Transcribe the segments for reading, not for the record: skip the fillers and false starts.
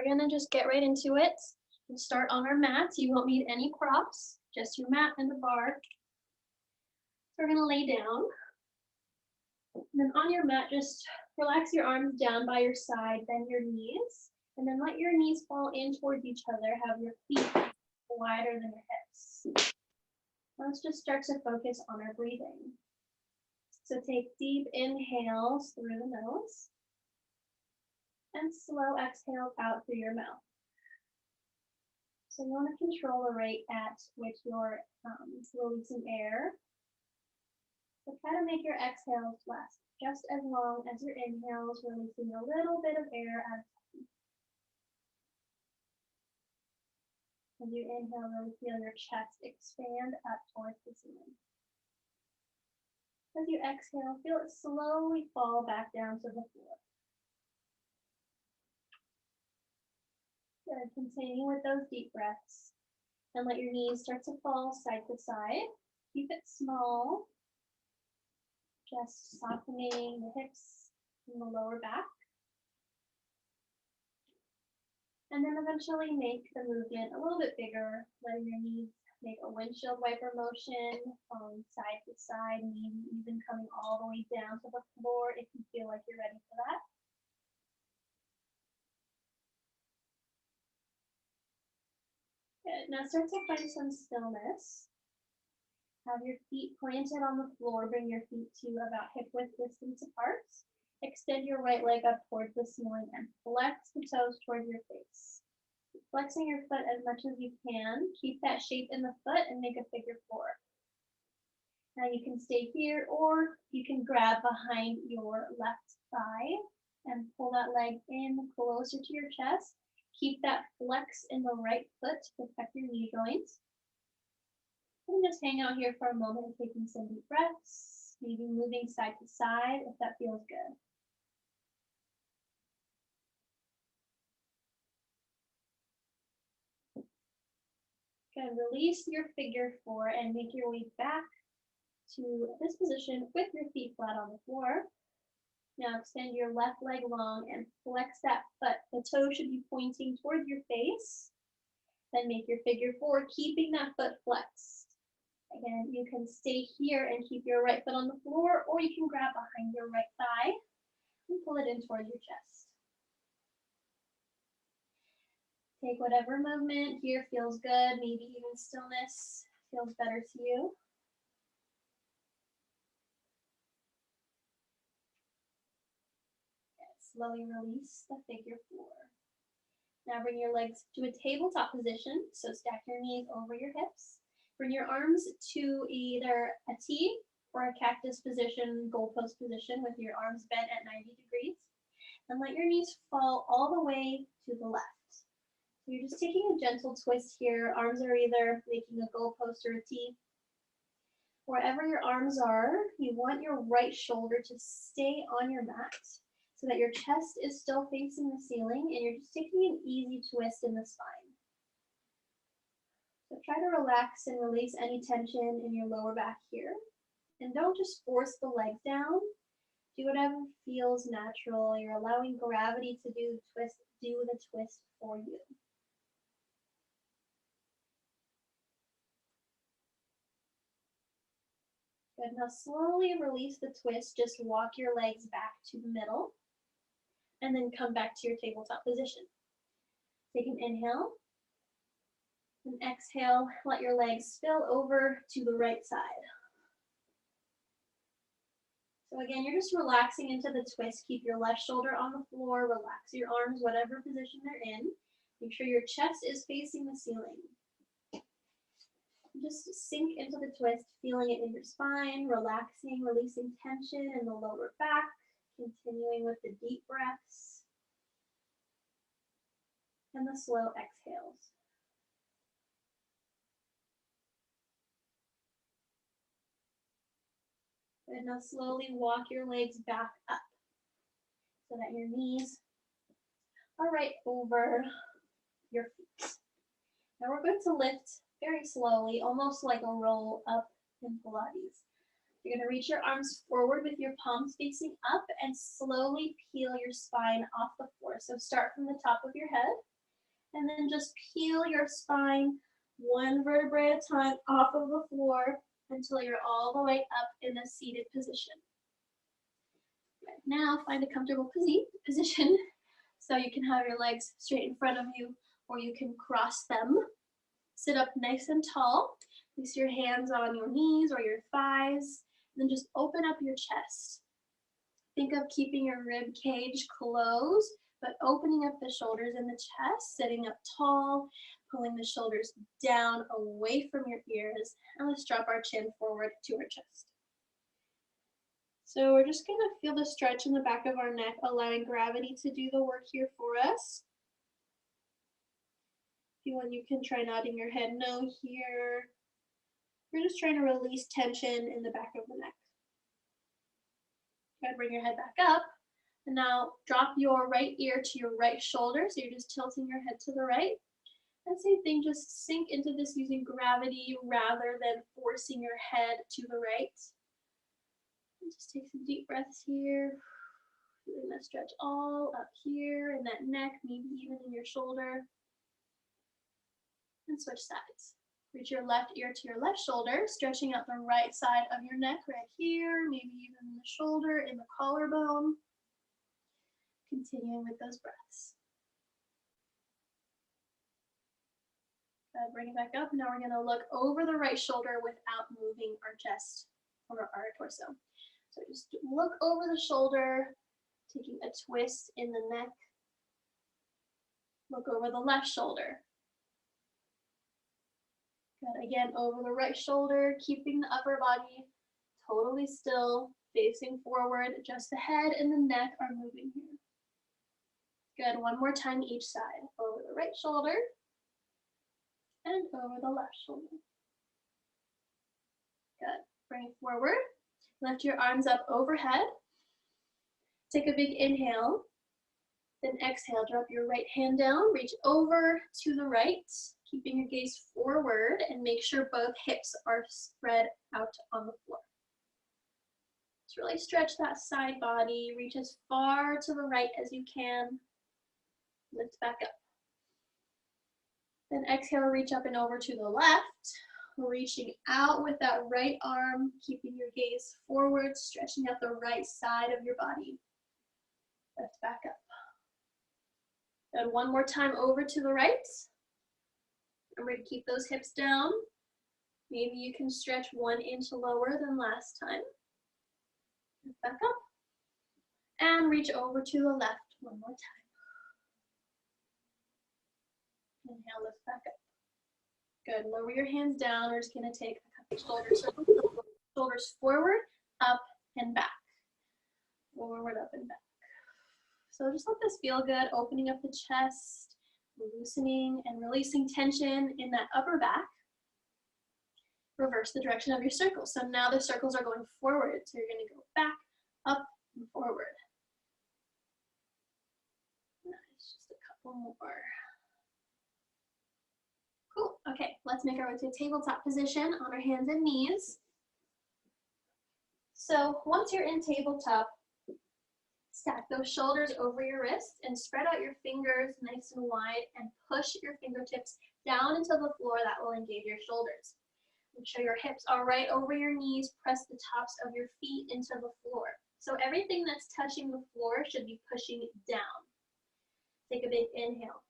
gonna just get right into it and start on our mats. You won't need any props, just your mat and the bar. So we're gonna lay down. And then on your mat, just relax your arms down by your side, bend your knees, and then let your knees fall in towards each other. Have your feet wider than your hips. Let's just start to focus on our breathing. So take deep inhales through the nose and slow exhales out through your mouth. So you want to control the rate at which you're releasing air. So try to make your exhales last just as long as your inhales, releasing a little bit of air at a time. As you inhale, really feel your chest expand up towards the ceiling. As you exhale, feel it slowly fall back down to the floor. Good. Continue with those deep breaths and let your knees start to fall side to side. Keep it small. Just softening the hips and the lower back. And then eventually make the movement a little bit bigger, letting your knees make a windshield wiper motion from side to side, maybe even coming all the way down to the floor if you feel like you're ready for that. Good. Now start to find some stillness. Have your feet planted on the floor. Bring your feet to about hip width distance apart. Extend your right leg up towards the ceiling and flex the toes towards your face. Flexing your foot as much as you can. Keep that shape in the foot and make a figure four. Now you can stay here or you can grab behind your left thigh and pull that leg in closer to your chest. Keep that flex in the right foot to protect your knee joints. And just hang out here for a moment, taking some deep breaths, maybe moving side to side if that feels good. Good. Release your figure four and make your way back to this position with your feet flat on the floor. Now extend your left leg long and flex that foot. The toe should be pointing towards your face. Then make your figure four, keeping that foot flexed. Again, you can stay here and keep your right foot on the floor, or you can grab behind your right thigh and pull it in towards your chest. Take whatever movement here feels good, maybe even stillness feels better to you. Slowly release the figure four. Now bring your legs to a tabletop position, so stack your knees over your hips. Bring your arms to either a T or a cactus position, goalpost position with your arms bent at 90 degrees. And let your knees fall all the way to the left. So you're just taking a gentle twist here. Arms are either making a goalpost or a T. Wherever your arms are, you want your right shoulder to stay on your mat so that your chest is still facing the ceiling and you're just taking an easy twist in the spine. So try to relax and release any tension in your lower back here. And don't just force the legs down. Do whatever feels natural. You're allowing gravity to do the twist for you. Good. Now slowly release the twist. Just walk your legs back to the middle and then come back to your tabletop position. Take an inhale. And exhale, let your legs spill over to the right side. So again, you're just relaxing into the twist. Keep your left shoulder on the floor. Relax your arms, whatever position they're in. Make sure your chest is facing the ceiling. Just sink into the twist, feeling it in your spine, relaxing, releasing tension in the lower back, continuing with the deep breaths and the slow exhales. And now slowly walk your legs back up so that your knees are right over your feet. Now we're going to lift very slowly, almost like a roll up in Pilates. You're going to reach your arms forward with your palms facing up and slowly peel your spine off the floor. So start from the top of your head And then just peel your spine one vertebrae at a time off of the floor until you're all the way up in a seated position. Good. Now find a comfortable position so you can have your legs straight in front of you, or you can cross them. Sit up nice and tall. Place your hands on your knees or your thighs. Then just open up your chest. Think of keeping your rib cage closed, but opening up the shoulders and the chest, sitting up tall, pulling the shoulders down away from your ears, and let's drop our chin forward to our chest. So we're just gonna feel the stretch in the back of our neck, allowing gravity to do the work here for us. Feel when you can try nodding your head no here. We're just trying to release tension in the back of the neck. Good, bring your head back up. And now drop your right ear to your right shoulder. So you're just tilting your head to the right. And same thing, just sink into this using gravity rather than forcing your head to the right. And just take some deep breaths here. Feeling that stretch all up here in that neck, maybe even in your shoulder. And switch sides. Reach your left ear to your left shoulder, stretching out the right side of your neck right here, maybe even in the shoulder, in the collarbone. Continuing with those breaths. Good, bring it back up. Now we're gonna look over the right shoulder without moving our chest or our torso. So just look over the shoulder, taking a twist in the neck. Look over the left shoulder. Good, again, over the right shoulder, keeping the upper body totally still, facing forward. Just the head and the neck are moving here. Good, one more time each side. Over the right shoulder and over the left shoulder. Good, bring it forward. Lift your arms up overhead. Take a big inhale. Then exhale, drop your right hand down, reach over to the right, keeping your gaze forward, and make sure both hips are spread out on the floor. Just really stretch that side body, reach as far to the right as you can. Lift back up. Then exhale, reach up and over to the left, reaching out with that right arm, keeping your gaze forward, stretching out the right side of your body. Lift back up. Good, one more time over to the right. Remember to keep those hips down. Maybe you can stretch 1 inch lower than last time. Lift back up. And reach over to the left one more time. Inhale, lift back up. Good, lower your hands down. We're just gonna take a couple shoulder circles. Shoulders forward, up, and back. Forward, up, and back. So just let this feel good, opening up the chest, loosening and releasing tension in that upper back. Reverse the direction of your circles. So now the circles are going forward. So you're gonna go back, up, and forward. Nice, just a couple more. Cool, okay, let's make our way to a tabletop position on our hands and knees. So once you're in tabletop, stack those shoulders over your wrists and spread out your fingers nice and wide and push your fingertips down into the floor. That will engage your shoulders. Make sure your hips are right over your knees. Press the tops of your feet into the floor. So everything that's touching the floor should be pushing down. Take a big inhale.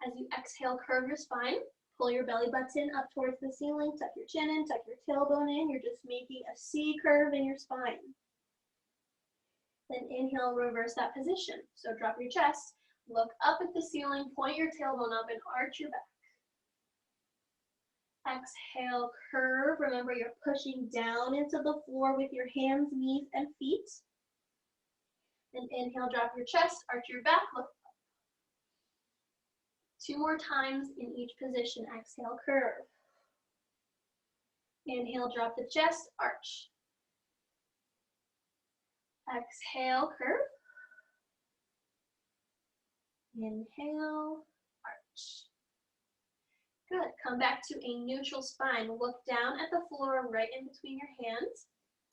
As you exhale, curve your spine. Pull your belly button up towards the ceiling. Tuck your chin in, tuck your tailbone in. You're just making a C curve in your spine. Then inhale, reverse that position. So drop your chest, look up at the ceiling, point your tailbone up and arch your back. Exhale, curve. Remember, you're pushing down into the floor with your hands, knees, and feet. Then inhale, drop your chest, arch your back, look up. 2 more times in each position. Exhale, curve. Inhale, drop the chest, arch. Exhale, curve. Inhale, arch. Good. Come back to a neutral spine. Look down at the floor right in between your hands.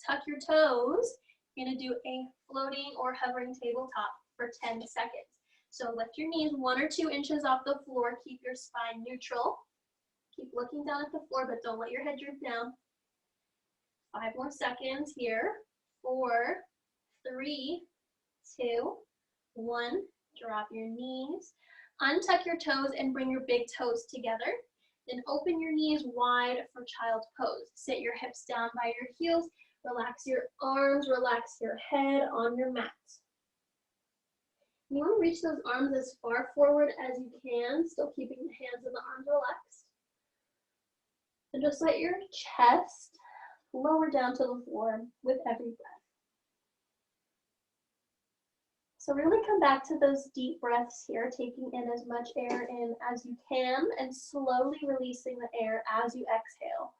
Tuck your toes. You're going to do a floating or hovering tabletop for 10 seconds. So lift your knees 1 or 2 inches off the floor. Keep your spine neutral. Keep looking down at the floor, but don't let your head droop down. 5 more seconds here. 4, 3, 2, 1. Drop your knees. Untuck your toes and bring your big toes together. Then open your knees wide for child's pose. Sit your hips down by your heels. Relax your arms, relax your head on your mat. You want to reach those arms as far forward as you can, still keeping the hands and the arms relaxed. And just let your chest lower down to the floor with every breath. So really come back to those deep breaths here, taking in as much air in as you can and slowly releasing the air as you exhale.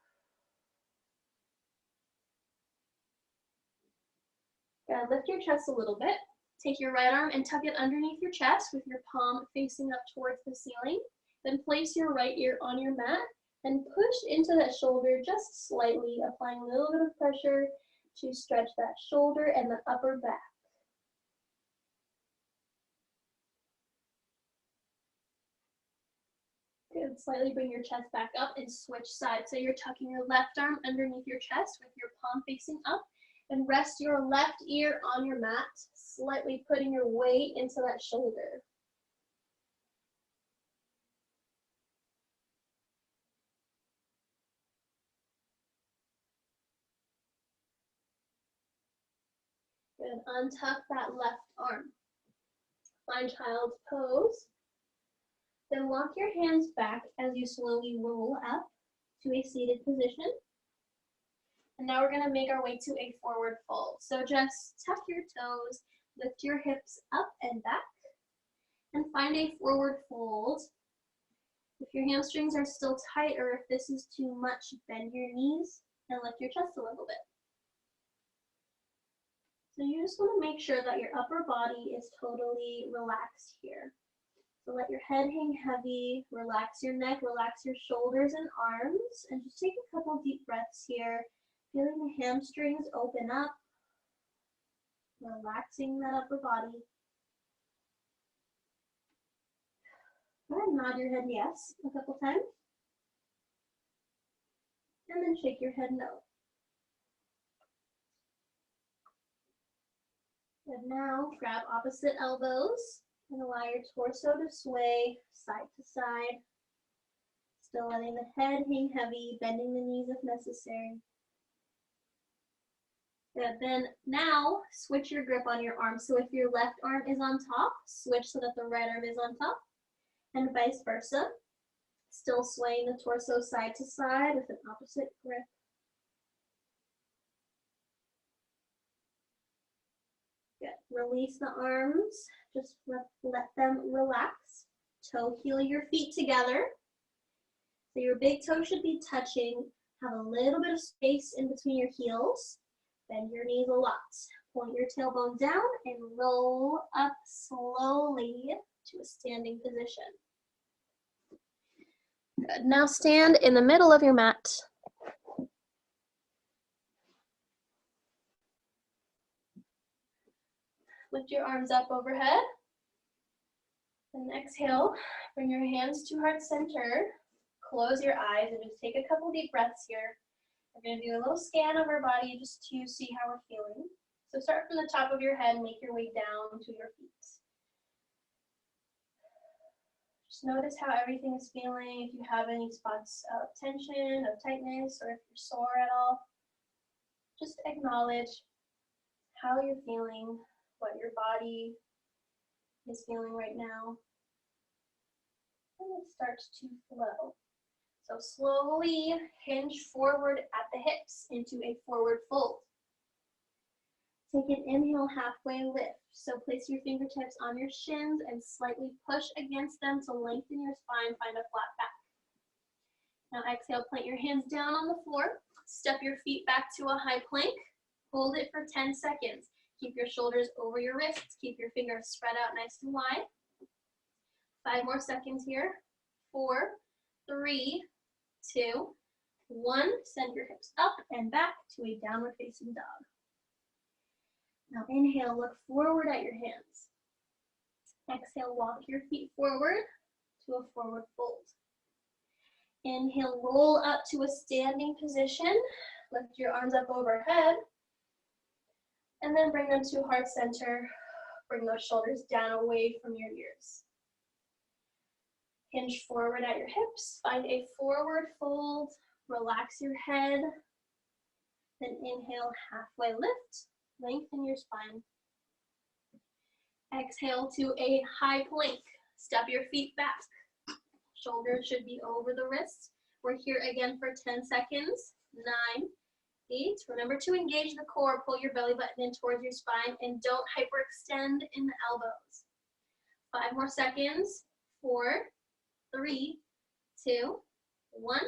Good. Lift your chest a little bit. Take your right arm and tuck it underneath your chest with your palm facing up towards the ceiling. Then place your right ear on your mat and push into that shoulder just slightly, applying a little bit of pressure to stretch that shoulder and the upper back. Good. Slightly bring your chest back up and switch sides. So you're tucking your left arm underneath your chest with your palm facing up, and rest your left ear on your mat, slightly putting your weight into that shoulder. Good. Untuck that left arm. Find child's pose. Then walk your hands back as you slowly roll up to a seated position. And now we're going to make our way to a forward fold. So just tuck your toes, lift your hips up and back, and find a forward fold. If your hamstrings are still tight or if this is too much, bend your knees and lift your chest a little bit. So you just want to make sure that your upper body is totally relaxed here. So let your head hang heavy, relax your neck, relax your shoulders and arms, and just take a couple deep breaths here, feeling the hamstrings open up, relaxing that upper body. Go ahead and nod your head yes a couple times, and then shake your head no. And now grab opposite elbows and allow your torso to sway side to side. Still letting the head hang heavy, bending the knees if necessary. Good. Then now switch your grip on your arm. So if your left arm is on top, switch so that the right arm is on top, and vice versa. Still swaying the torso side to side with an opposite grip. Good. Release the arms. Just let them relax. Toe heel your feet together. So your big toe should be touching. Have a little bit of space in between your heels. Bend your knees a lot. Point your tailbone down and roll up slowly to a standing position. Good. Now stand in the middle of your mat. Lift your arms up overhead. Then exhale, bring your hands to heart center. Close your eyes and just take a couple deep breaths here. We're going to do a little scan of our body just to see how we're feeling. So start from the top of your head and make your way down to your feet. Just notice how everything is feeling, if you have any spots of tension, of tightness, or if you're sore at all. Just acknowledge how you're feeling, what your body is feeling right now. And it starts to flow. So slowly hinge forward at the hips into a forward fold. Take an inhale, halfway lift. So place your fingertips on your shins and slightly push against them to lengthen your spine, find a flat back. Now exhale, plant your hands down on the floor. Step your feet back to a high plank. Hold it for 10 seconds. Keep your shoulders over your wrists. Keep your fingers spread out nice and wide. 5 more seconds here. 4, 3, 2, 1. Send your hips up and back to a downward facing dog. Now inhale, look forward at your hands. Exhale, walk your feet forward to a forward fold. Inhale, roll up to a standing position. Lift your arms up overhead. And then bring them to heart center. Bring those shoulders down away from your ears. Hinge forward at your hips. Find a forward fold. Relax your head. Then inhale, halfway lift. Lengthen your spine. Exhale to a high plank. Step your feet back. Shoulders should be over the wrists. We're here again for 10 seconds. 9, 8. Remember to engage the core. Pull your belly button in towards your spine and don't hyperextend in the elbows. 5 more seconds. 4, 3, 2, 1.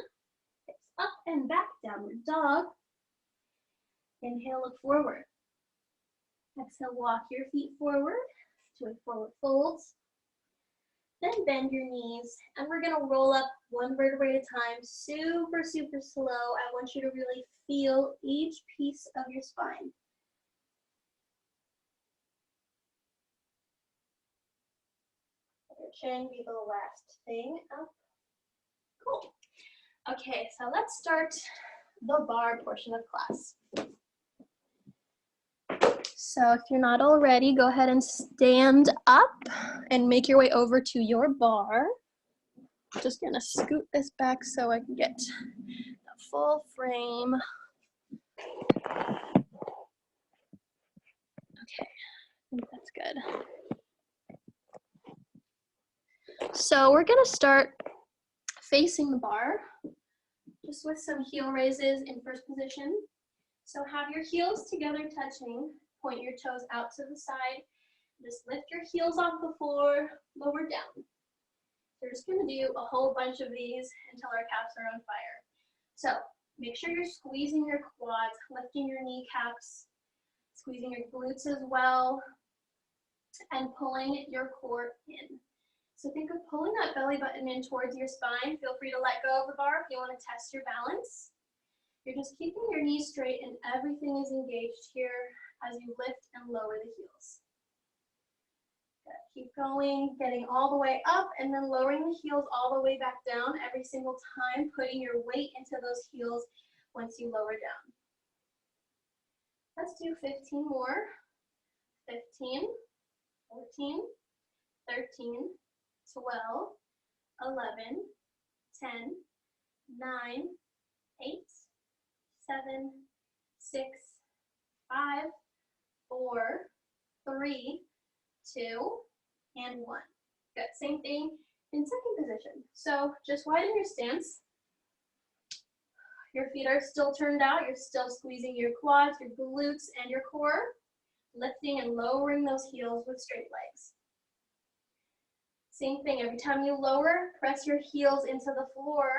Hips up and back, downward dog. Inhale, look forward. Exhale, walk your feet forward to a forward fold. Then bend your knees, and we're gonna roll up one vertebrae at a time, super, super slow. I want you to really feel each piece of your spine. Let your chin be the last thing up. Cool. Okay, so let's start the bar portion of class. So if you're not already, go ahead and stand up and make your way over to your bar. Just gonna scoot this back so I can get the full frame. Okay, I think that's good. So we're gonna start facing the bar, just with some heel raises in first position. So have your heels together touching, point your toes out to the side, just lift your heels off the floor, lower down. We're just gonna do a whole bunch of these until our calves are on fire. So make sure you're squeezing your quads, lifting your kneecaps, squeezing your glutes as well, and pulling your core in. So think of pulling that belly button in towards your spine. Feel free to let go of the bar if you want to test your balance. You're just keeping your knees straight and everything is engaged here as you lift and lower the heels. Good. Keep going, getting all the way up and then lowering the heels all the way back down every single time, putting your weight into those heels once you lower down. Let's do 15 more. 15, 14, 13, 12, 11, 10, 9, 8, 7, 6, 5, 4, 3, 2, and 1. Good. Same thing in second position. So just widen your stance. Your feet are still turned out. You're still squeezing your quads, your glutes, and your core. Lifting and lowering those heels with straight legs. Same thing. Every time you lower, press your heels into the floor.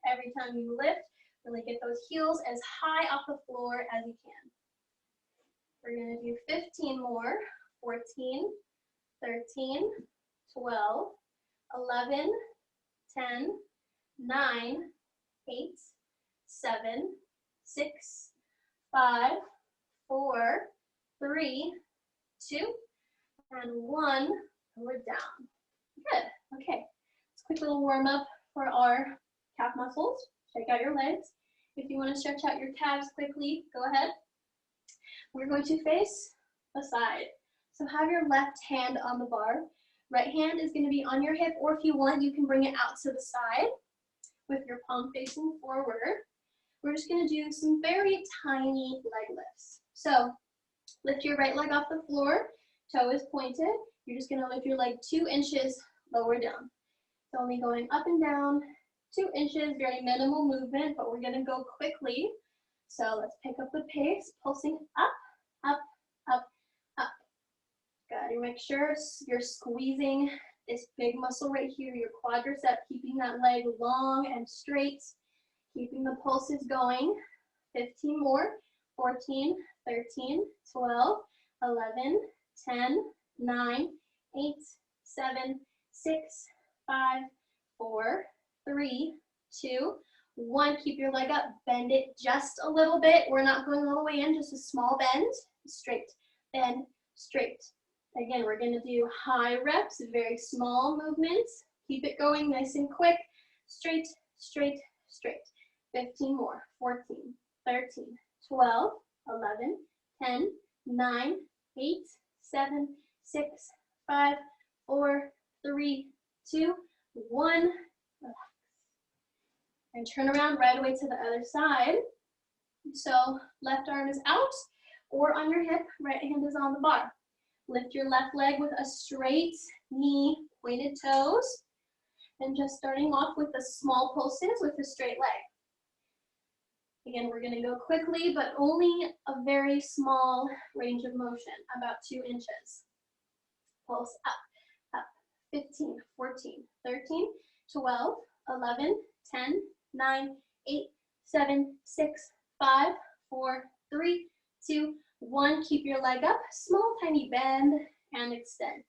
Every time you lift, really get those heels as high off the floor as you can. We're going to do 15 more. 14, 13, 12, 11, 10, 9, 8, 7, 6, 5, 4, 3, 2, and 1. We're down. Good. Okay. Let's quick little warm up for our calf muscles. Check out your legs. If you want to stretch out your calves quickly, go ahead. We're going to face the side. So have your left hand on the bar. Right hand is going to be on your hip, or if you want, you can bring it out to the side with your palm facing forward. We're just going to do some very tiny leg lifts. So lift your right leg off the floor, toe is pointed. You're just going to lift your leg 2 inches lower down. It's only going up and down 2 inches, very minimal movement, but we're going to go quickly. So let's pick up the pace, pulsing up, up, up, up. Good. You make sure you're squeezing this big muscle right here, your quadricep, keeping that leg long and straight, keeping the pulses going. 15 more. 14, 13, 12, 11, 10, 9, 8, 7, 6, 5, 4, 3, 2, 1. Keep your leg up. Bend it just a little bit. We're not going all the way in, just a small bend. Straight, bend, straight, Again, we're gonna do high reps, very small movements. Keep it going nice and quick. Straight, straight, straight. 15 more. 14, 13, 12, 11, 10, 9, 8, 7, 6, 5, 4, 3, 2, 1. Relax. And turn around right away to the other side. So left arm is out or on your hip, right hand is on the bar. Lift your left leg with a straight knee, pointed toes. And just starting off with the small pulses with a straight leg. Again, we're gonna go quickly, but only a very small range of motion, about 2 inches. Pulse up, up, 15, 14, 13, 12, 11, 10, 9, 8, 7, 6, 5, 4, 3, 2, 1. Keep your leg up, small tiny bend and extend.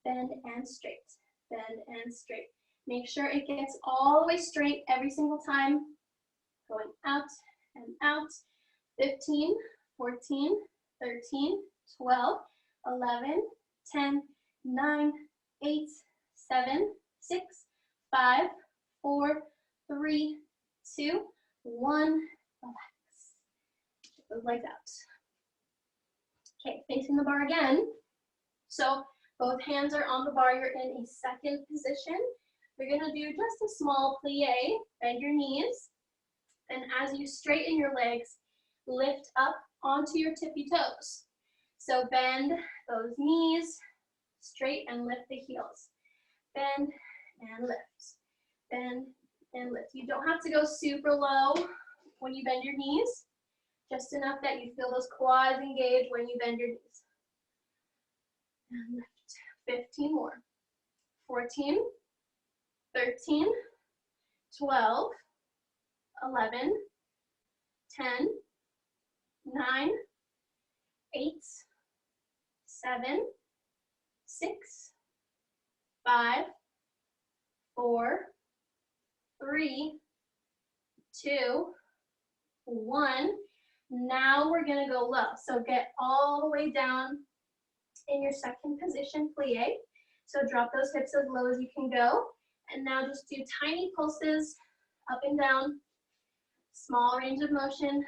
Bend and straight, bend and straight. Make sure it gets all the way straight every single time. Going out and out. 15, 14, 13, 12, 11, 10, 9, 8, 7, 6, 5, 4, 3, 2, 1. Relax. Get those legs out. Okay, facing the bar again. So both hands are on the bar. You're in a second position. We're gonna do just a small plie, bend your knees, and as you straighten your legs, lift up onto your tippy toes. So bend those knees, straight and lift the heels. Bend and lift, bend and lift. You don't have to go super low when you bend your knees, just enough that you feel those quads engage when you bend your knees. And lift, 15 more, 14, 13, 12, 11, 10, 9, 8, 7, 6, 5, 4, 3, 2, 1. Now we're gonna go low. So get all the way down in your second position, plie. So drop those hips as low as you can go. And now just do tiny pulses up and down, small range of motion.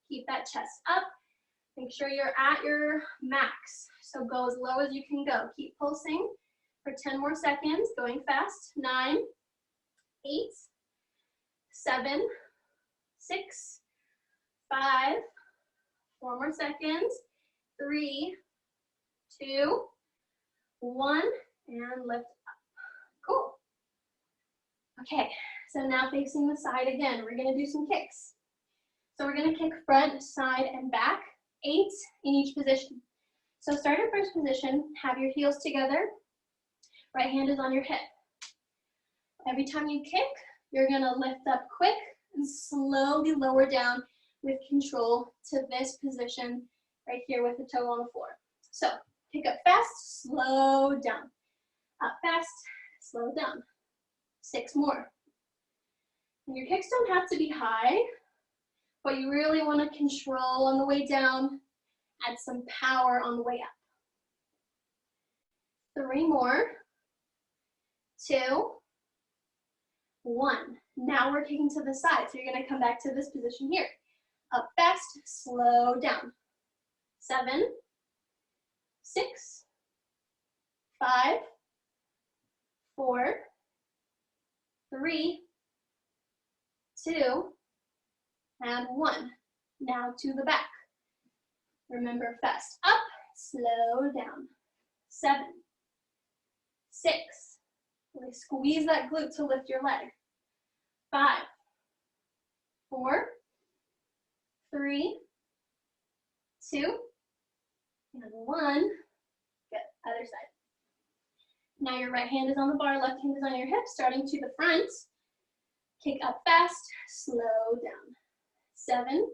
Keep that chest up. Make sure you're at your max. So go as low as you can go. Keep pulsing for 10 more seconds, going fast. 9, 8, 7, 6, 5, 4 more seconds. 3, 2, 1, and lift up. Cool. Okay, so now facing the side again, we're gonna do some kicks. So we're gonna kick front, side, and back, 8 in each position. So start in first position, have your heels together, right hand is on your hip. Every time you kick, you're gonna lift up quick and slowly lower down with control to this position right here with the toe on the floor. So kick up fast, slow down. Up fast, slow down. 6 more. And your kicks don't have to be high, but you really want to control on the way down, add some power on the way up. 3 more. 2, 1. Now we're kicking to the side, so you're going to come back to this position here. Up fast, slow down. 7, 6, 5, 4, 3, 2, and 1. Now to the back. Remember, fast up, slow down. 7, 6, really squeeze that glute to lift your leg. 5, 4, 3, 2, and 1. Good, other side. Now your right hand is on the bar, left hand is on your hip, starting to the front. Kick up fast, slow down. 7,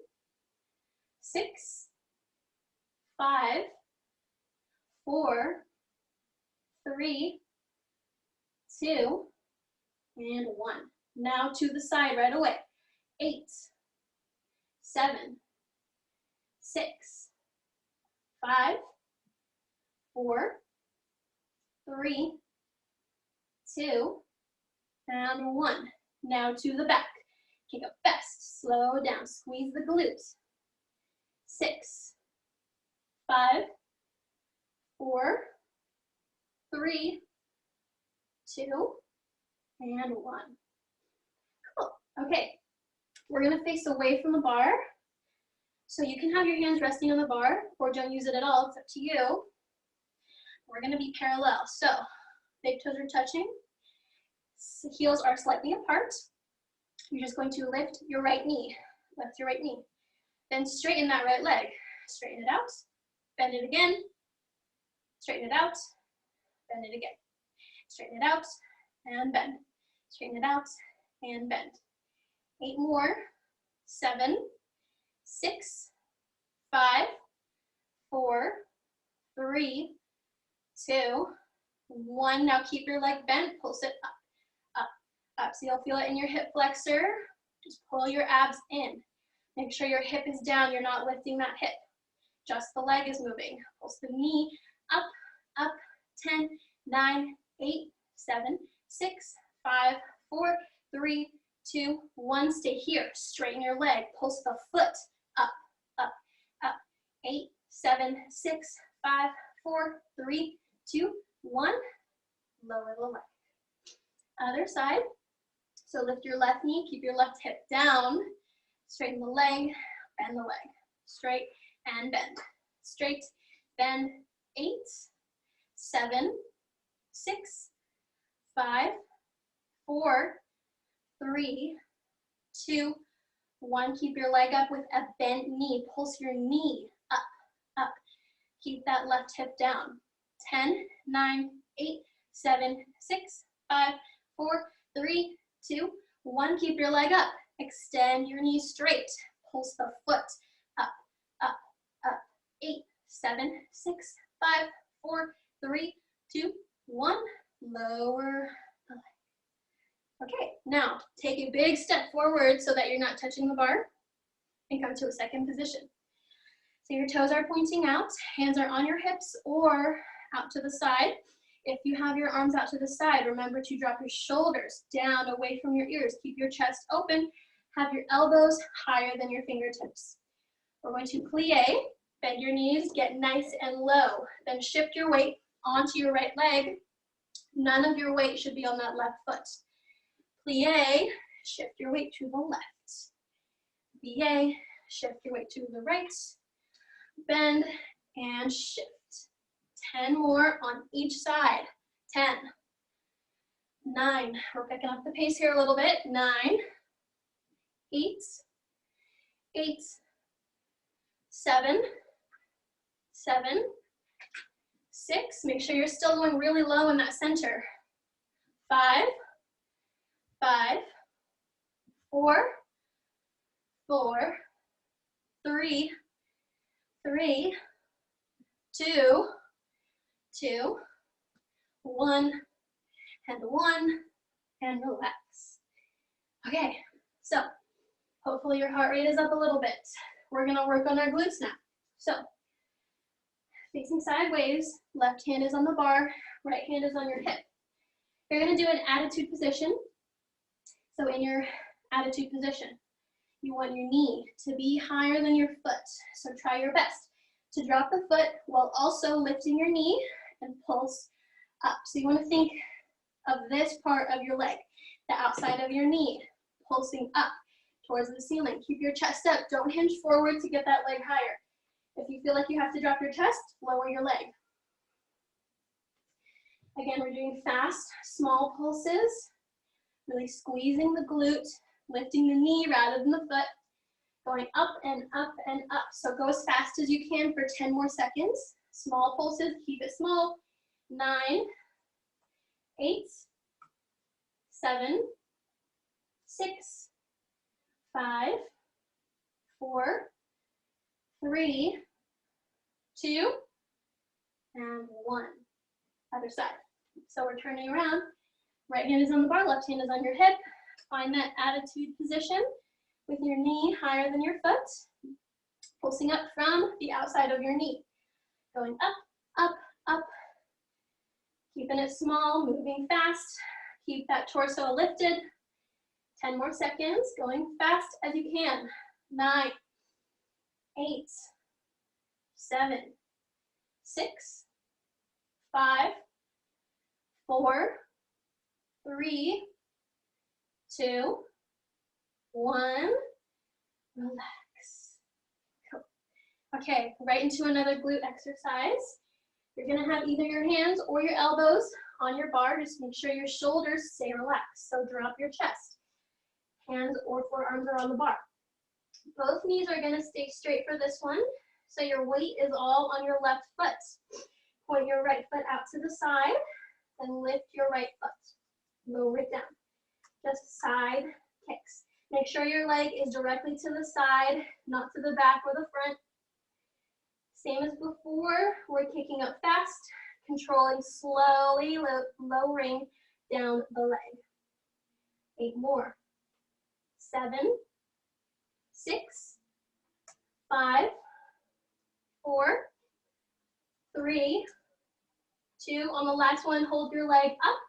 6, 5, 4, 3, 2, and 1. Now to the side right away. 8, 7, 6, 5, 4, 3, 2, and 1. Now to the back. Kick up fast, slow down, squeeze the glutes. 6, 5, 4, 3, 2, and 1. Cool. Okay, we're gonna face away from the bar. So you can have your hands resting on the bar or don't use it at all, it's up to you. We're gonna be parallel. So big toes are touching, heels are slightly apart. You're just going to lift your right knee, lift your right knee. Then straighten that right leg. Straighten it out, bend it again, straighten it out, bend it again. Straighten it out and bend. Straighten it out and bend. 8 more. 7, 6, 5, 4, 3, 2, 1. Now keep your leg bent, pulse it up, up, up. So you'll feel it in your hip flexor. Just pull your abs in. Make sure your hip is down, you're not lifting that hip. Just the leg is moving. Pulse the knee up, up. 10, 9, 8, 7, 6, 5, 4, 3, 2, 1. Stay here. Straighten your leg. Pulse the foot up, up, up. 8, 7, 6, 5, 4, 3, 2, 1. Lower the leg. Other side. So lift your left knee. Keep your left hip down. Straighten the leg. Bend the leg. Straight and bend. Straight, bend. 8, 7, 6, 5, 4, 3, 2, 1. Keep your leg up with a bent knee. Pulse your knee up, up. Keep that left hip down. 10, 9, 8, 7, 6, 5, 4, 3, 2, 1. Keep your leg up. Extend your knee straight. Pulse the foot up, up, up. 8, 7, 6, 5, 4, 3, 2, 1. Lower the leg. Okay, now take a big step forward so that you're not touching the bar and come to a second position. So your toes are pointing out, hands are on your hips or out to the side. If you have your arms out to the side, remember to drop your shoulders down away from your ears. Keep your chest open. Have your elbows higher than your fingertips. We're going to plie. Bend your knees, get nice and low. Then shift your weight onto your right leg. None of your weight should be on that left foot. Plie, shift your weight to the left. Plie, shift your weight to the right. Bend and shift. 10 more on each side. 10, 9, we're picking up the pace here a little bit. 9, 8, 8, 7, 7, 6, make sure you're still going really low in that center. 5, 5, 4, 4, 3, 3, 2, 2, 1, and 1, and relax. Okay, so hopefully your heart rate is up a little bit. We're gonna work on our glutes now. So, facing sideways, left hand is on the bar, right hand is on your hip. You're gonna do an attitude position. So in your attitude position, you want your knee to be higher than your foot. So try your best to drop the foot while also lifting your knee and pulse up. So you want to think of this part of your leg, the outside of your knee, pulsing up towards the ceiling. Keep your chest up. Don't hinge forward to get that leg higher. If you feel like you have to drop your chest, lower your leg. Again, we're doing fast, small pulses, really squeezing the glute, lifting the knee rather than the foot, going up and up and up. So go as fast as you can for 10 more seconds. Small pulses, keep it small. 9, 8, 7, 6, 5, 4, 3, 2, and 1. Other side. So we're turning around. Right hand is on the bar, left hand is on your hip. Find that attitude position with your knee higher than your foot. Pulsing up from the outside of your knee. Going up, up, up. Keeping it small, moving fast. Keep that torso lifted. 10 more seconds, going fast as you can. 9, 8, 7, 6, 5, 4, 3, 2, 1. Relax. Cool. Okay, right into another glute exercise. You're gonna have either your hands or your elbows on your bar. Just make sure your shoulders stay relaxed. So drop your chest. Hands or forearms are on the bar. Both knees are gonna stay straight for this one. So your weight is all on your left foot. Point your right foot out to the side and lift your right foot. Lower it down. Just side kicks. Make sure your leg is directly to the side, not to the back or the front. Same as before, we're kicking up fast, controlling slowly, lowering down the leg. 8 more. 7, 6, 5, 4, 3, 2. On the last one, hold your leg up,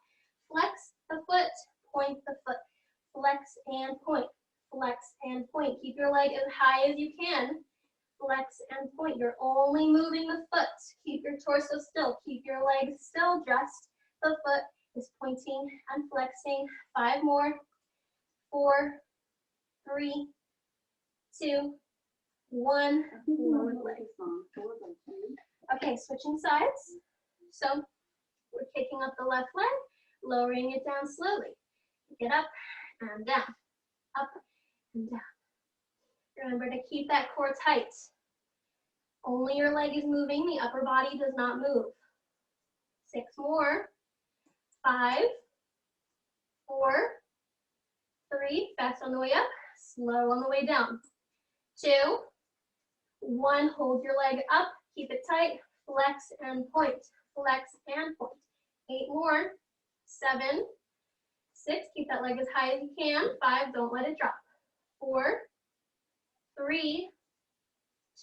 flex the foot, point the foot, flex and point, flex and point. Keep your leg as high as you can. Flex and point. You're only moving the foot. Keep your torso still. Keep your legs still. Just the foot is pointing and flexing. 5 more. 4, 3, 2, 1. Lower the leg. Okay, switching sides. So we're kicking up the left leg, lowering it down slowly. Get up and down. Up and down. Remember to keep that core tight. Only your leg is moving, the upper body does not move. 6 more. 5, 4, 3, fast on the way up, slow on the way down. 2, 1, hold your leg up, keep it tight, flex and point, flex and point. 8 more. 7, 6, keep that leg as high as you can. 5, don't let it drop. 4, 3,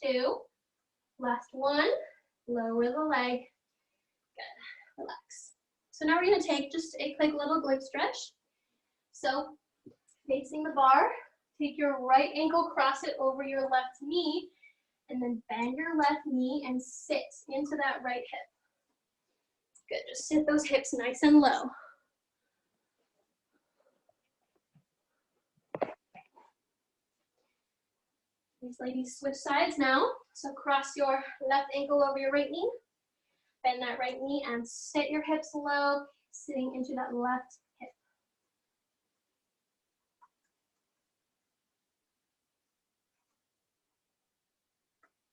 2, last one, lower the leg. Good, relax. So now we're gonna take just a quick little glute stretch. So facing the bar, take your right ankle, cross it over your left knee, and then bend your left knee and sit into that right hip. Good, just sit those hips nice and low. These ladies switch sides now. So cross your left ankle over your right knee, bend that right knee and sit your hips low, sitting into that left hip.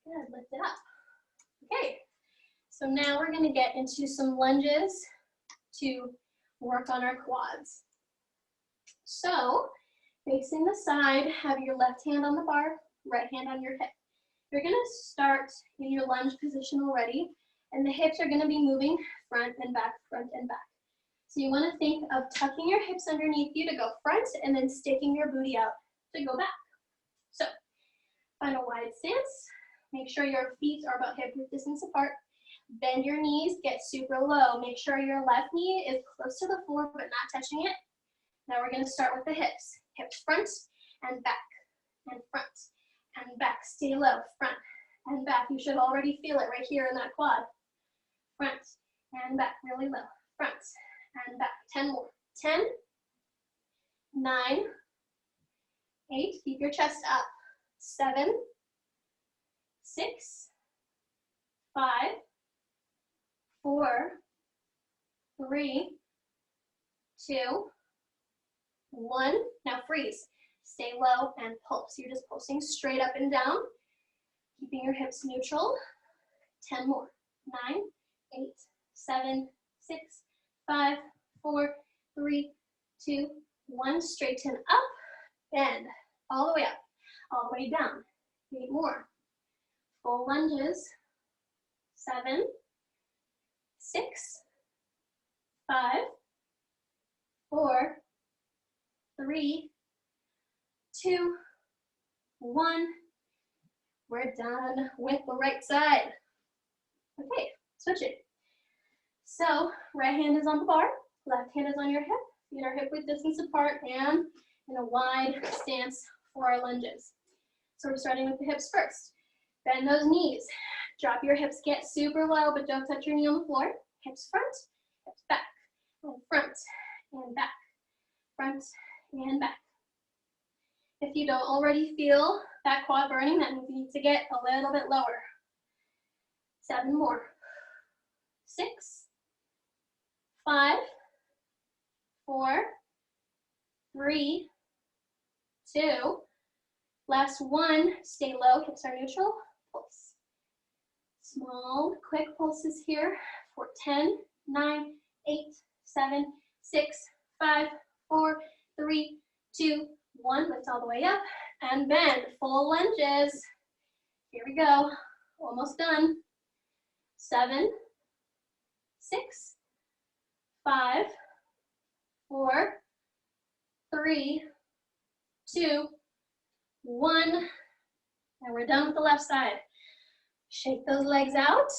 Good, lift it up. Okay, so now we're gonna get into some lunges to work on our quads. So, facing the side, have your left hand on the bar, right hand on your hip. You're gonna start in your lunge position already, and the hips are gonna be moving front and back, front and back. So you wanna think of tucking your hips underneath you to go front and then sticking your booty out to go back. So, find a wide stance. Make sure your feet are about hip width distance apart. Bend your knees, get super low. Make sure your left knee is close to the floor but not touching it. Now we're gonna start with the hips. Hips front and back, and front and back. Stay low, front and back. You should already feel it right here in that quad. Front and back, really low. Front and back. 10 more. 10, 9, 8, keep your chest up. 7, 6, 5, 4, 3, 2, 1. Now freeze. Stay low and pulse. You're just pulsing straight up and down, keeping your hips neutral. 10 more. 9, 8, 7, 6, 5, 4, 3, 2, 1. Straighten up, bend, all the way up, all the way down. 8 more. Full lunges. 7, 6, 5, 4, 3, 2, 1. We're done with the right side. Okay, switch it. So right hand is on the bar, left hand is on your hip, feet are hip width distance apart, and in a wide stance for our lunges. So we're starting with the hips first. Bend those knees. Drop your hips, get super low, but don't touch your knee on the floor. Hips front, hips back, and front, and back, front, and back. If you don't already feel that quad burning, that means you need to get a little bit lower. 7 more. 6, 5, 4, 3, 2. Last one, stay low, hips are neutral, pulse. Small, quick pulses here for 10, 9, 8, 7, 6, 5, 4, 3, 2, 1. Lift all the way up and bend. Full lunges. Here we go. Almost done. 7, 6, 5, 4, 3, 2, 1. And we're done with the left side. Shake those legs out.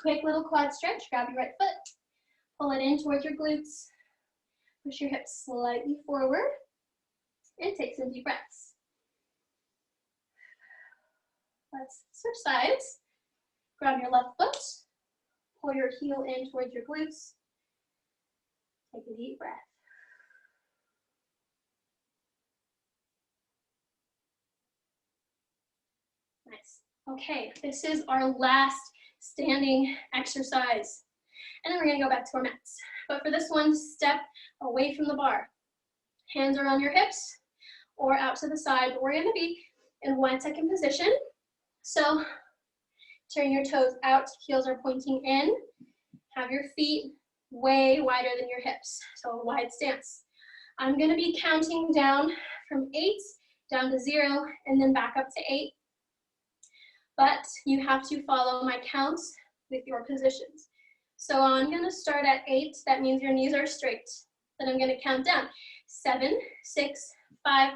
Quick little quad stretch. Grab your right foot. Pull it in towards your glutes. Push your hips slightly forward. And take some deep breaths. Let's switch sides. Grab your left foot. Pull your heel in towards your glutes. Take a deep breath. Nice. Okay, this is our last standing exercise. And then we're gonna go back to our mats. But for this one, step away from the bar. Hands are on your hips or out to the side, but we're gonna be in 1 second position. So turn your toes out, heels are pointing in. Have your feet way wider than your hips, so a wide stance. I'm gonna be counting down from 8 down to 0 and then back up to 8. But you have to follow my counts with your positions. So I'm gonna start at 8, that means your knees are straight. Then I'm gonna count down. 7, 6, 5,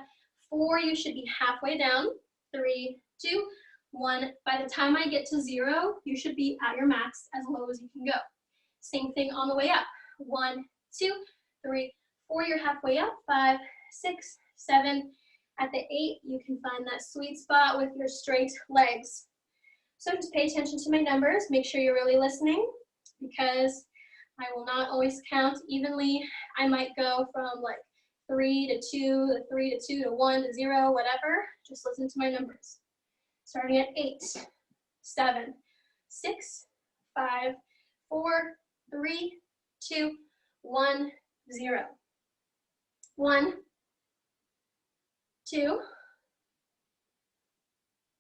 4, you should be halfway down. 3, 2, 1. By the time I get to 0, you should be at your max as low as you can go. Same thing on the way up. 1, 2, 3, 4, you're halfway up. 5, 6, 7. At the 8, you can find that sweet spot with your straight legs. So just pay attention to my numbers. Make sure you're really listening because I will not always count evenly. I might go from like 3 to 2, to 3 to 2, to 1 to 0, whatever. Just listen to my numbers. Starting at 8, 7, 6, 5, 4, 3, 2, 1, 0. 1, 2,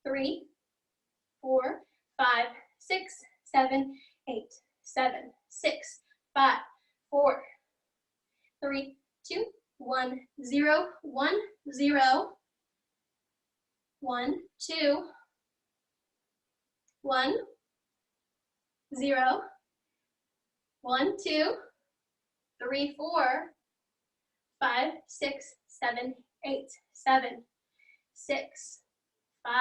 3, 4, 5, 6, 7, 8, 7, 6, 5, 4, 3, 2, 1, 0, 1, 0, 1, 2, 1, 0, 1, 2, 3, 4, 5, 6, 7, 8, 7, 6, 5,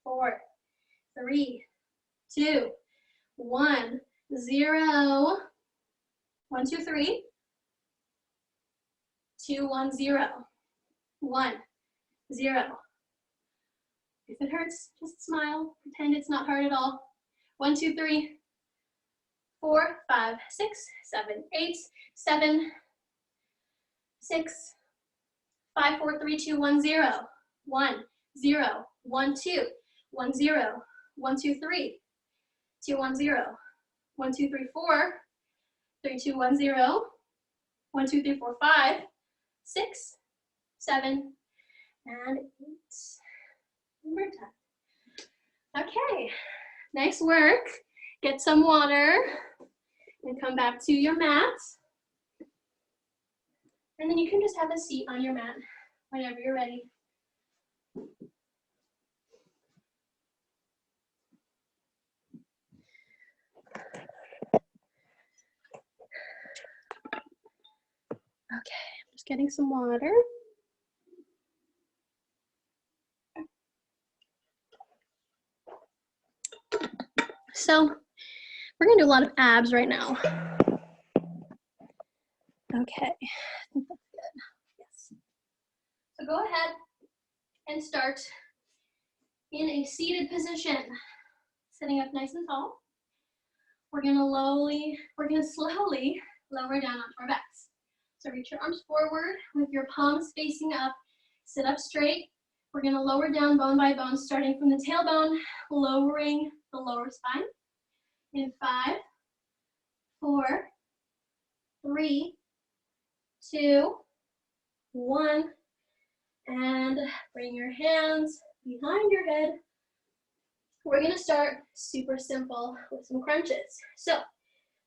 4, 3, 2, 1, 0, 1, 2, 3, 2, 1, 0, 1, 0. If it hurts, just smile. Pretend it's not hard at all. 1, 2, 3, 4, 5, 6, 7, 8, 7, 6, 5, 4, 3, 2, 1, 0. 1, 0, 1, 2, 1, 0, 1, 2, 3, 2, 1, 0, 1, 2, 3, 4, 3, 2, 1, 0, 1, 2, 3, 4, 5, 6, 7, and 8. We're done. Okay, nice work. Get some water and come back to your mat. And then you can just have a seat on your mat whenever you're ready. Okay, I'm just getting some water. So We're gonna do a lot of abs right now. Okay, I think that's good. Yes. So go ahead and start in a seated position, sitting up nice and tall. We're gonna slowly lower down onto our backs. So reach your arms forward with your palms facing up, sit up straight. We're gonna lower down bone by bone, starting from the tailbone, lowering the lower spine. In 5, 4, 3, 2, 1, and bring your hands behind your head. We're gonna start super simple with some crunches. So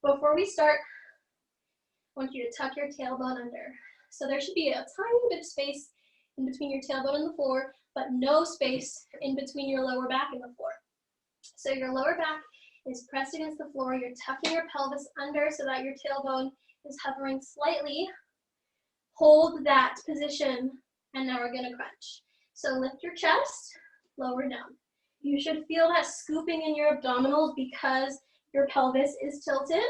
before we start, I want you to tuck your tailbone under. So there should be a tiny bit of space in between your tailbone and the floor, but no space in between your lower back and the floor. So your lower back is pressed against the floor. You're tucking your pelvis under so that your tailbone is hovering slightly. Hold that position, and now we're gonna crunch. So lift your chest, lower down. You should feel that scooping in your abdominals because your pelvis is tilted.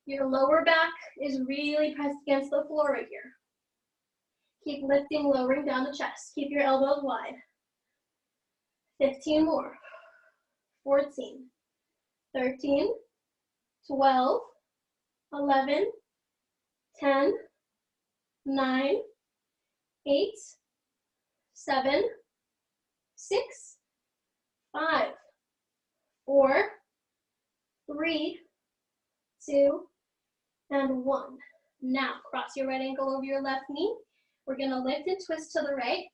Your lower back is really pressed against the floor right here. Keep lifting, lowering down the chest. Keep your elbows wide. 15 more. 14, 13, 12, 11, 10, 9, 8, 7, 6, 5, 4, 3, 2, and 1. Now, cross your right ankle over your left knee. We're gonna lift and twist to the right.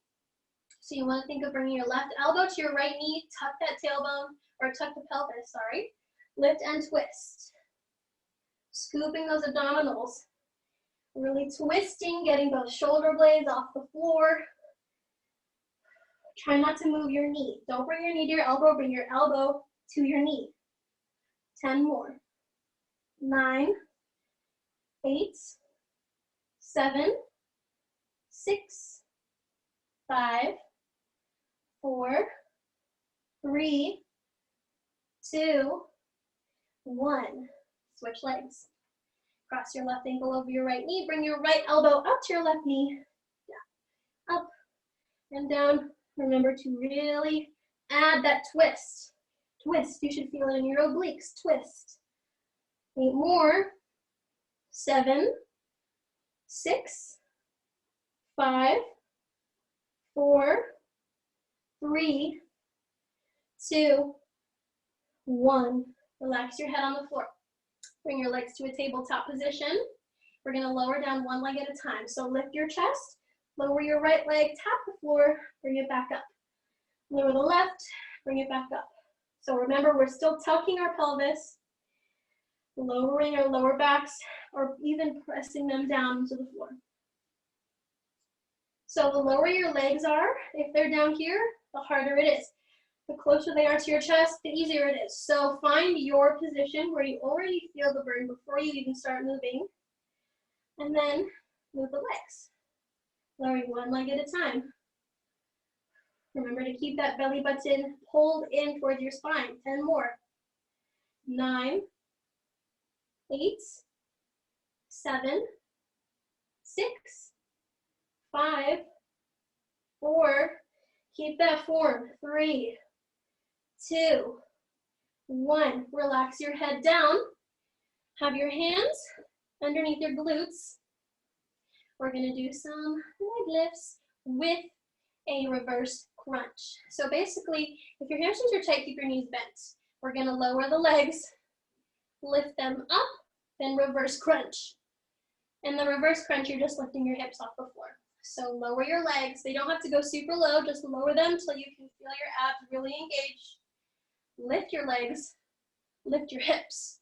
So you wanna think of bringing your left elbow to your right knee, tuck that tailbone, or tuck the pelvis, sorry. Lift and twist. Scooping those abdominals. Really twisting, getting those shoulder blades off the floor. Try not to move your knee. Don't bring your knee to your elbow, bring your elbow to your knee. 10 more. 9, 8, 7, 6, 5, 4, 3, 2, 1. Switch legs. Cross your left ankle over your right knee. Bring your right elbow up to your left knee. Down, up, and down. Remember to really add that twist. Twist. You should feel it in your obliques. Twist. 8 more. 7, 6, 5, 4, 3, 2, 1. Relax your head on the floor. Bring your legs to a tabletop position. We're gonna lower down one leg at a time. So lift your chest, lower your right leg, tap the floor, bring it back up. Lower the left, bring it back up. So remember, we're still tucking our pelvis, lowering our lower backs, or even pressing them down to the floor. So the lower your legs are, if they're down here, the harder it is. The closer they are to your chest, the easier it is. So find your position where you already feel the burn before you even start moving. And then move the legs. Lowering one leg at a time. Remember to keep that belly button pulled in towards your spine. 10 more. 9, 8, 7, 6, 5, 4. Keep that form. 3, 2, 1. Relax your head down. Have your hands underneath your glutes. We're gonna do some leg lifts with a reverse crunch. So basically, if your hamstrings are tight, keep your knees bent. We're gonna lower the legs, lift them up, then reverse crunch. In the reverse crunch, you're just lifting your hips off the floor. So lower your legs. They don't have to go super low, just lower them till you can feel your abs really engaged. Lift your legs, lift your hips.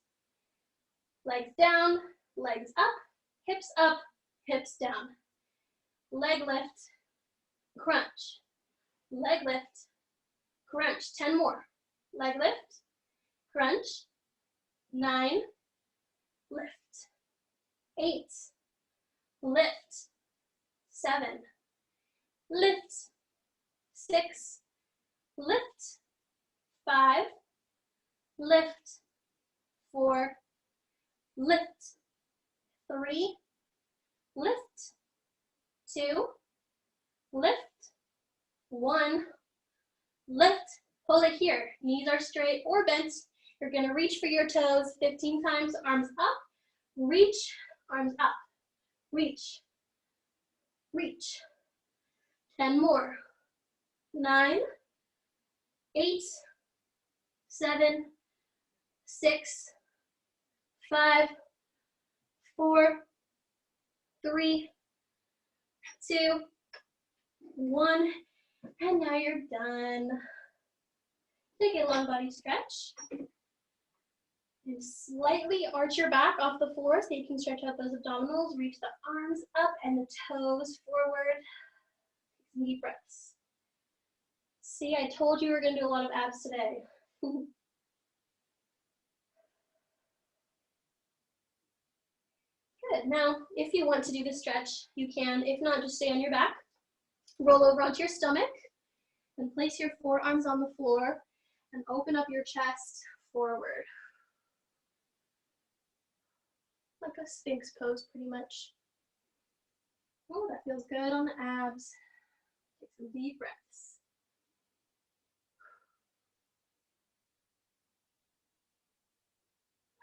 Legs down, legs up, hips down. Leg lift, crunch. Leg lift, crunch. 10 more. Leg lift, crunch. 9, lift. 8, lift. 7, lift. 6, lift. 5, lift. 4, lift, 3, lift, 2, lift, 1, lift, hold it here. Knees are straight or bent. You're gonna reach for your toes 15 times, arms up, reach, arms up, reach, reach. 10 more. 9, 8, 7, 6, 5, 4, 3, 2, 1, and now you're done. Take a long body stretch. And slightly arch your back off the floor so you can stretch out those abdominals. Reach the arms up and the toes forward. Take some deep breaths. See, I told you we were going to do a lot of abs today. Good. Now, if you want to do the stretch, you can. If not, just stay on your back. Roll over onto your stomach and place your forearms on the floor and open up your chest forward. Like a Sphinx pose, pretty much. Oh, that feels good on the abs. Take some deep breaths.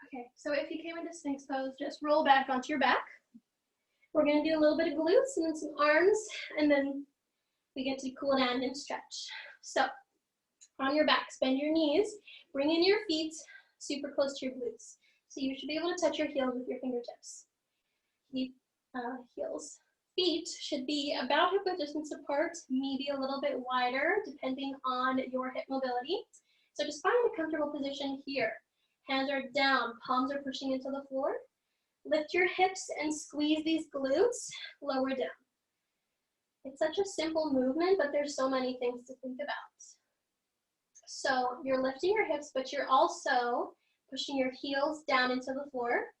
Okay, so if you came into Sphinx pose, just roll back onto your back. We're gonna do a little bit of glutes and then some arms, and then we get to cool down and stretch. So, on your back, bend your knees, bring in your feet super close to your glutes. So you should be able to touch your heels with your fingertips. Heels. Feet should be about hip width distance apart, maybe a little bit wider, depending on your hip mobility. So just find a comfortable position here. Hands are down, palms are pushing into the floor. Lift your hips and squeeze these glutes, lower down. It's such a simple movement, but there's so many things to think about. So you're lifting your hips, but you're also pushing your heels down into the floor.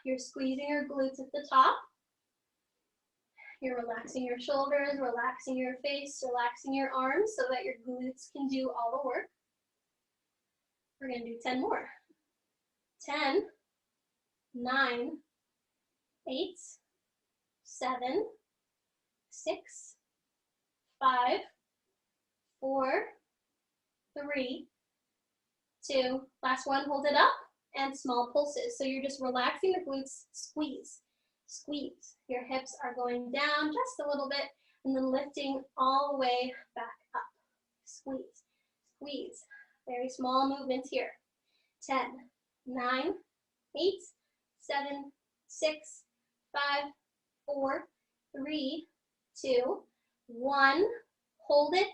You're squeezing your glutes at the top. You're relaxing your shoulders, relaxing your face, relaxing your arms so that your glutes can do all the work. We're going to do 10 more. 10, 9, 8, 7, 6, 5, 4, 3, 2, last one, hold it up, and small pulses. So you're just relaxing the glutes, squeeze, squeeze. Your hips are going down just a little bit, and then lifting all the way back up. Squeeze, squeeze. Very small movements here. 10, 9, 8, 7, 6, 5, 4, 3, 2, 1. Hold it,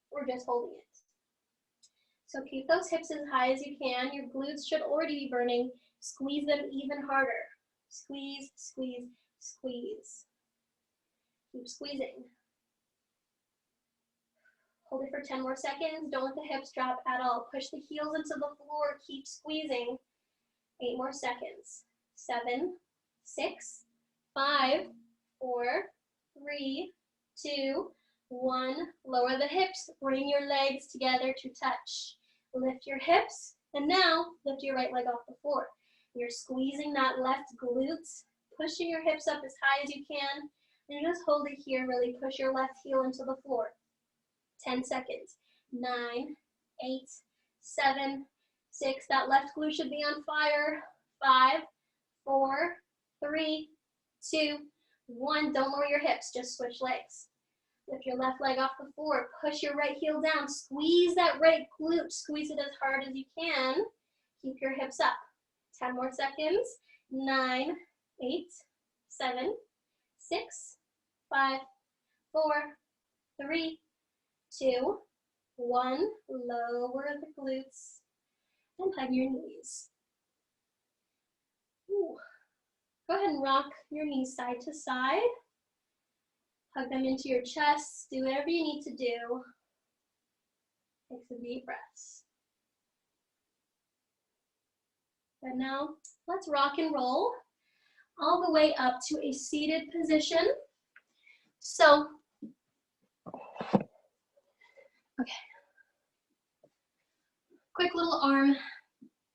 or just holding it. So keep those hips as high as you can. Your glutes should already be burning. Squeeze them even harder. Squeeze, squeeze, squeeze. Keep squeezing. Hold it for 10 more seconds. Don't let the hips drop at all. Push the heels into the floor. Keep squeezing. 8 more seconds. 7, 6, 5, 4, 3, 2, 1. Lower the hips. Bring your legs together to touch. Lift your hips. And now lift your right leg off the floor. You're squeezing that left glute, pushing your hips up as high as you can. And just hold it here. Really push your left heel into the floor. 10 seconds. 9, 8, 7, 6. That left glute should be on fire. 5, 4, 3, 2, 1. Don't lower your hips. Just switch legs. Lift your left leg off the floor. Push your right heel down. Squeeze that right glute. Squeeze it as hard as you can. Keep your hips up. 10 more seconds. 9, 8, 7, 6, 5, 4, 3, 2, 1. Lower the glutes and hug your knees. Ooh. Go ahead and rock your knees side to side. Hug them into your chest. Do whatever you need to do. Take some deep breaths. And now let's rock and roll all the way up to a seated position. So, okay. quick little arm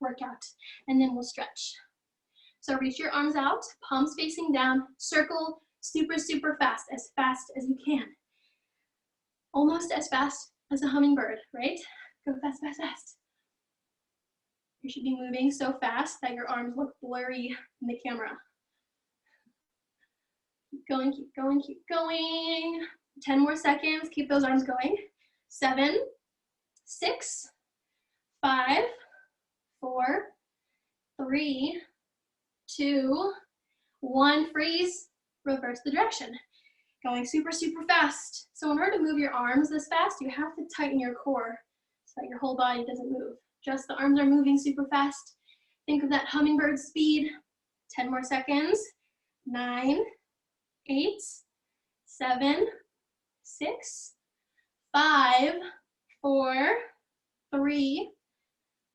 workout, and then we'll stretch. So reach your arms out, palms facing down, circle super, super fast as you can. Almost as fast as a hummingbird, right? Go fast, fast, fast. You should be moving so fast that your arms look blurry in the camera. Keep going, keep going, keep going. 10 more seconds, keep those arms going. 7, 6, 5, 4, 3, 2, 1, freeze, reverse the direction. Going super, super fast. So in order to move your arms this fast, you have to tighten your core so that your whole body doesn't move. Just the arms are moving super fast. Think of that hummingbird speed. 10 more seconds. 9, 8, 7, 6, 5, 4, 3,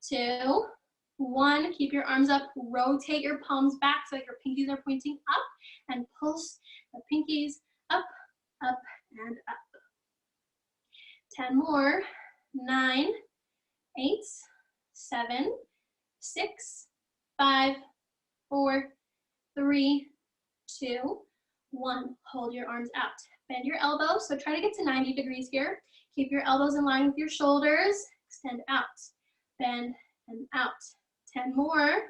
2, 1. Keep your arms up. Rotate your palms back so that your pinkies are pointing up, and pulse the pinkies up, up, and up. 10 more. 9, 8, 7, 6, 5, 4, 3, 2, 1. Hold your arms out. Bend your elbows. So try to get to 90 degrees here. Keep your elbows in line with your shoulders. Extend out. Bend and out. 10 more.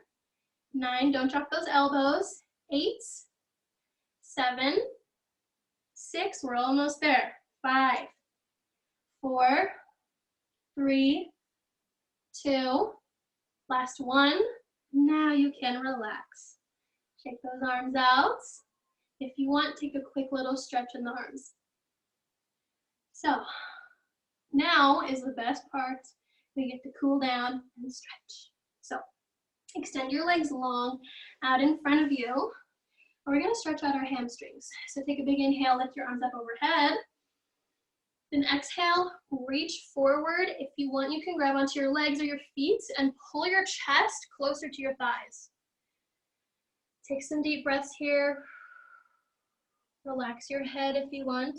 9. Don't drop those elbows. 8, 7, 6. We're almost there. 5, 4, 3, 2. Last one. Now you can relax. Shake those arms out. If you want, take a quick little stretch in the arms. So now is the best part. We get to cool down and stretch. So extend your legs long out in front of you. We're going to stretch out our hamstrings. So take a big inhale, lift your arms up overhead. Then exhale, reach forward. If you want, you can grab onto your legs or your feet and pull your chest closer to your thighs. Take some deep breaths here. Relax your head if you want.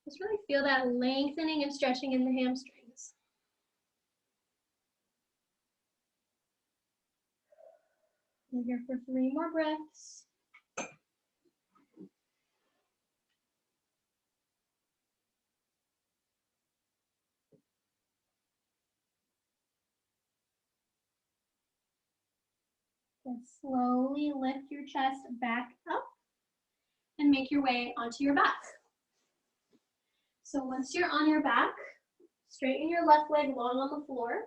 Just really feel that lengthening and stretching in the hamstrings. We're here for 3 more breaths. Then slowly lift your chest back up and make your way onto your back. So once you're on your back, straighten your left leg long on the floor,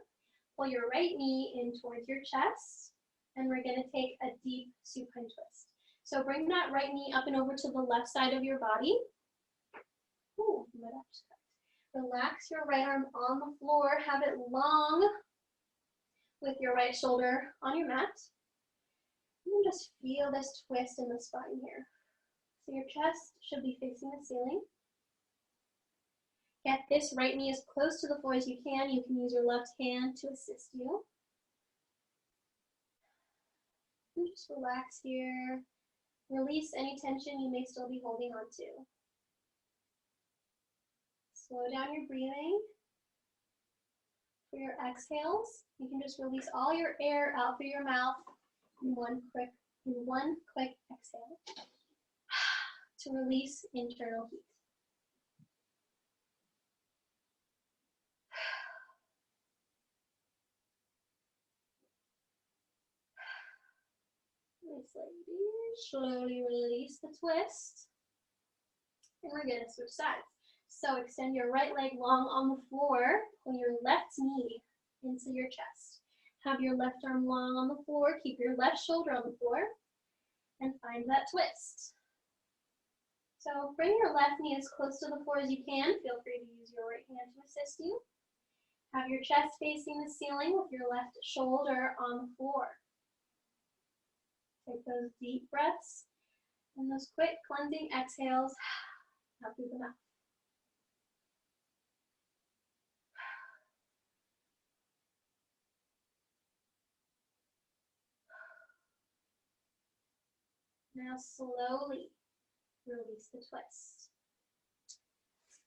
pull your right knee in towards your chest, and we're going to take a deep supine twist. So bring that right knee up and over to the left side of your body. Ooh, relax your right arm on the floor, have it long with your right shoulder on your mat. And just feel this twist in the spine here. So your chest should be facing the ceiling. Get this right knee as close to the floor as you can. You can use your left hand to assist you. And just relax here. Release any tension you may still be holding on to. Slow down your breathing. For your exhales, you can just release all your air out through your mouth in one quick exhale to release internal heat. Slowly release the twist. And we're going to switch sides. So extend your right leg long on the floor. Pull your left knee into your chest. Have your left arm long on the floor. Keep your left shoulder on the floor. And find that twist. So bring your left knee as close to the floor as you can. Feel free to use your right hand to assist you. Have your chest facing the ceiling with your left shoulder on the floor. Take those deep breaths and those quick cleansing exhales out through the mouth. Now slowly release the twist.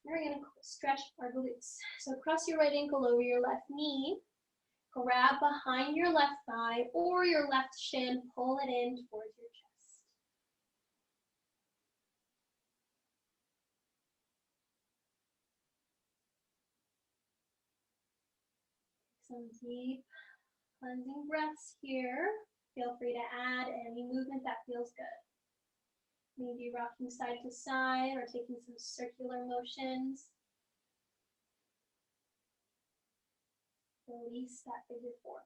We're going to stretch our glutes. So cross your right ankle over your left knee. Grab behind your left thigh or your left shin. Pull it in towards your chest. Some deep cleansing breaths here. Feel free to add any movement that feels good. Maybe rocking side to side or taking some circular motions. Release that figure four.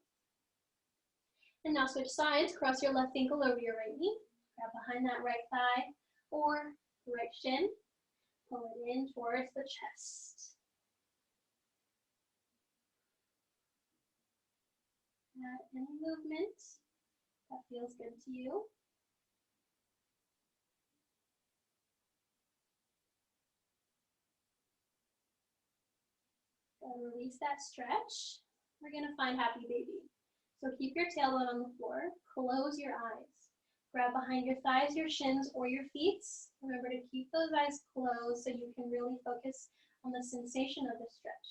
And now switch sides. Cross your left ankle over your right knee. Grab behind that right thigh or right shin. Pull it in towards the chest. Add any movement that feels good to you. Release that stretch. We're going to find happy baby. So keep your tailbone on the floor. Close your eyes. Grab behind your thighs, your shins, or your feet. Remember to keep those eyes closed so you can really focus on the sensation of the stretch.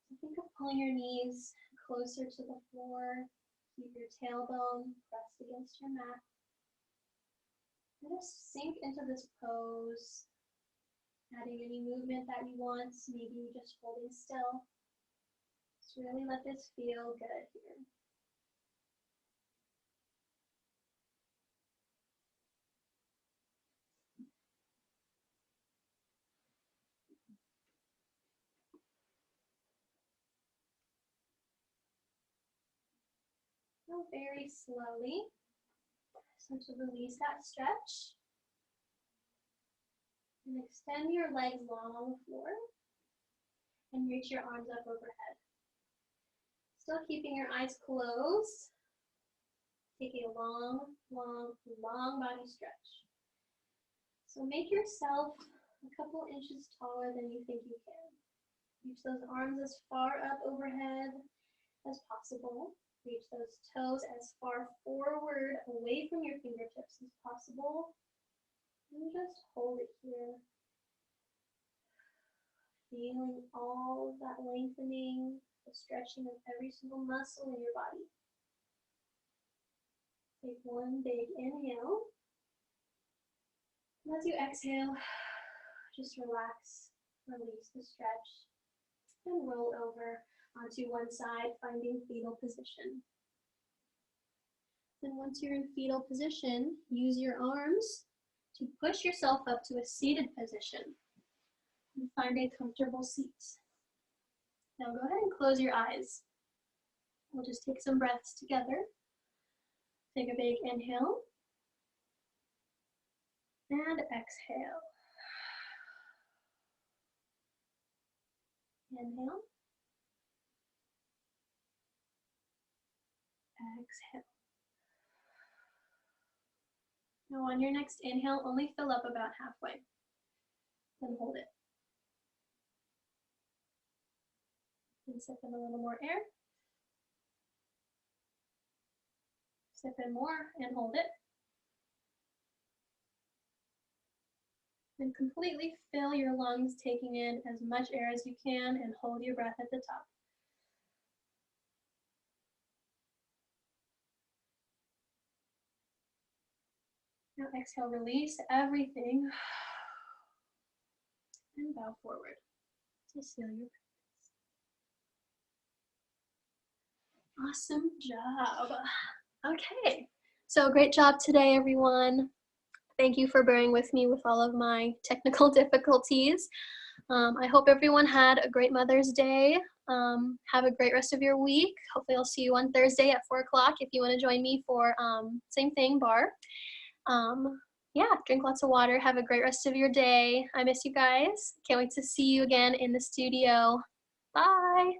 So think of pulling your knees closer to the floor. Keep your tailbone pressed against your mat. Let us sink into this pose. Adding any movement that you want, maybe just holding still. Just really let this feel good here. Go very slowly. So to release that stretch. And extend your legs long on the floor. And reach your arms up overhead. Still keeping your eyes closed. Take a long, long, long body stretch. So make yourself a couple inches taller than you think you can. Reach those arms as far up overhead as possible. Reach those toes as far forward away from your fingertips as possible. And just hold it here. Feeling all of that lengthening, the stretching of every single muscle in your body. Take one big inhale. And as you exhale, just relax, release the stretch, and roll over onto one side, finding fetal position. Then once you're in fetal position, use your arms to push yourself up to a seated position. And find a comfortable seat. Now go ahead and close your eyes. We'll just take some breaths together. Take a big inhale. And exhale. Inhale. Exhale. Now on your next inhale, only fill up about halfway. Then hold it. And sip in a little more air. Sip in more and hold it. And completely fill your lungs, taking in as much air as you can, and hold your breath at the top. Now exhale, release everything. And bow forward to seal your practice. Awesome job. Okay, so great job today, everyone. Thank you for bearing with me with all of my technical difficulties. I hope everyone had a great Mother's Day. Have a great rest of your week. Hopefully I'll see you on Thursday at 4 o'clock if you want to join me for same thing, Barre. Yeah, drink lots of water. Have a great rest of your day. I miss you guys. Can't wait to see you again in the studio. Bye.